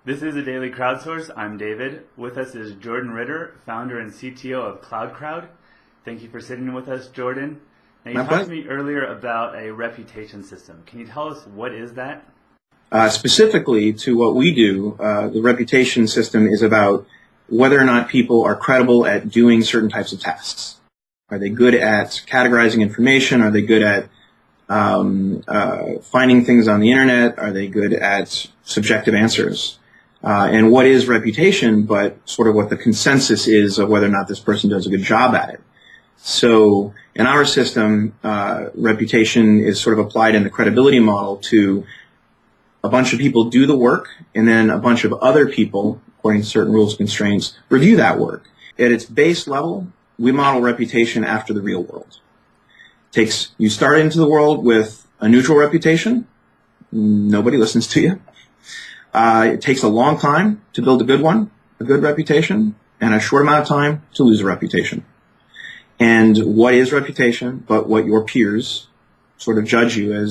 This is a Daily Crowdsource. I'm David. With us is Jordan Ritter, founder and CTO of CloudCrowd. Thank you for sitting with us, Jordan. Now, you talked to me earlier about a reputation system. Can you tell us what is that? Specifically to what we do, the reputation system is about whether or not people are credible at doing certain types of tasks. Are they good at categorizing information? Are they good at finding things on the internet? Are they good at subjective answers? And what is reputation but sort of what the consensus is of whether or not this person does a good job at it. So in our system, reputation is sort of applied in the credibility model to a bunch of people do the work, and then a bunch of other people, according to certain rules and constraints, review that work. At its base level, we model reputation after the real world. You start into the world with a neutral reputation. Nobody listens to you. It takes a long time to build a good one, a good reputation, and a short amount of time to lose a reputation. And what is reputation but what your peers sort of judge you at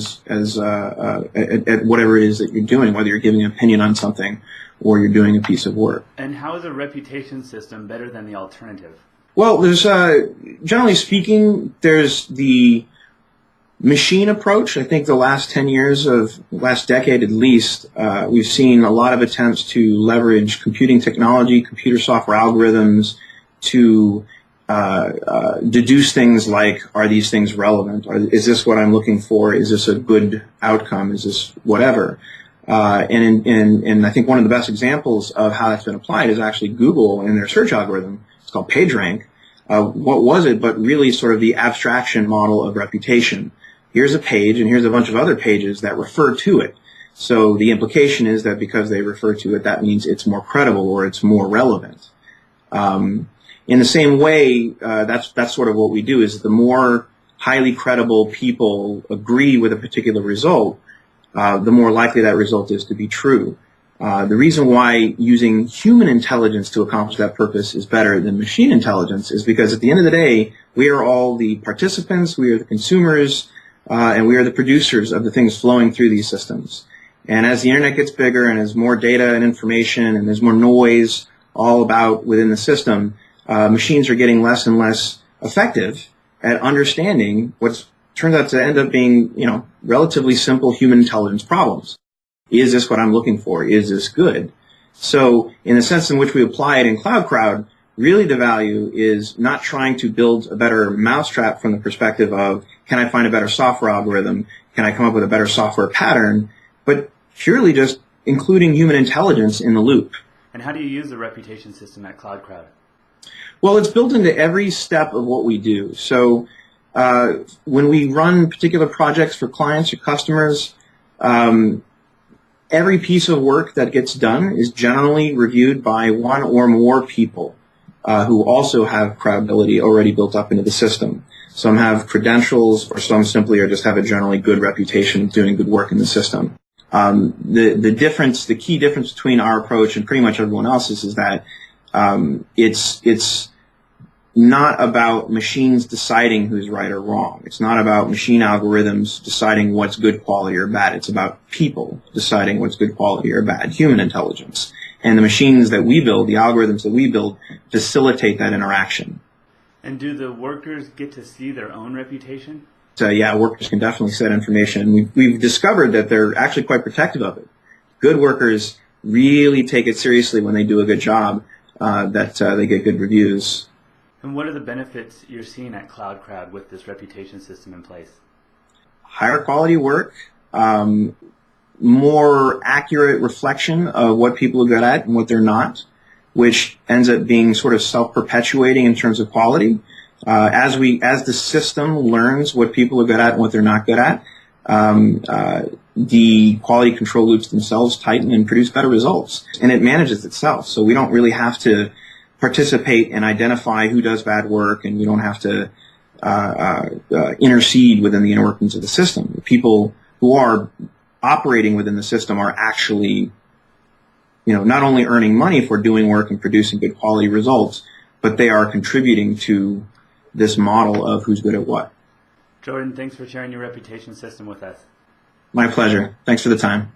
whatever it is that you're doing, whether you're giving an opinion on something or you're doing a piece of work. And how is a reputation system better than the alternative? Well, there's generally speaking, there's the machine approach. I think the last 10 years last decade at least, we've seen a lot of attempts to leverage computing technology, computer software algorithms to deduce things like, are these things relevant? Is this what I'm looking for? Is this a good outcome? Is this whatever? And I think one of the best examples of how that's been applied is actually Google and their search algorithm. It's called PageRank. What was it but really sort of the abstraction model of reputation? Here's a page and here's a bunch of other pages that refer to it. So the implication is that because they refer to it, that means it's more credible or it's more relevant. In the same way, that's sort of what we do, is the more highly credible people agree with a particular result, the more likely that result is to be true. The reason why using human intelligence to accomplish that purpose is better than machine intelligence is because at the end of the day, we are all the participants, we are the consumers, and we are the producers of the things flowing through these systems. And as the internet gets bigger and as more data and information and there's more noise all about within the system, machines are getting less and less effective at understanding what turns out to end up being, relatively simple human intelligence problems. Is this what I'm looking for? Is this good? So in the sense in which we apply it in CloudCrowd, really the value is not trying to build a better mousetrap from the perspective of, can I find a better software algorithm? Can I come up with a better software pattern? But purely just including human intelligence in the loop. And how do you use the reputation system at CloudCrowd? Well, it's built into every step of what we do. So when we run particular projects for clients or customers, every piece of work that gets done is generally reviewed by one or more people who also have credibility already built up into the system. Some have credentials, or some simply just have a generally good reputation of doing good work in the system. The key difference between our approach and pretty much everyone else's is that it's not about machines deciding who's right or wrong. It's not about machine algorithms deciding what's good quality or bad. It's about people deciding what's good quality or bad, human intelligence. And the machines that we build, the algorithms that we build, facilitate that interaction. And do the workers get to see their own reputation? So yeah, workers can definitely set information. We've discovered that they're actually quite protective of it. Good workers really take it seriously when they do a good job, that they get good reviews. And what are the benefits you're seeing at CloudCrowd with this reputation system in place? Higher quality work, more accurate reflection of what people are good at and what they're not, which ends up being sort of self-perpetuating in terms of quality. As the system learns what people are good at and what they're not good at, the quality control loops themselves tighten and produce better results. And it manages itself, so we don't really have to participate and identify who does bad work, and we don't have to intercede within the inner workings of the system. The people who are operating within the system are actually, not only earning money for doing work and producing good quality results, but they are contributing to this model of who's good at what. Jordan, thanks for sharing your reputation system with us. My pleasure. Thanks for the time.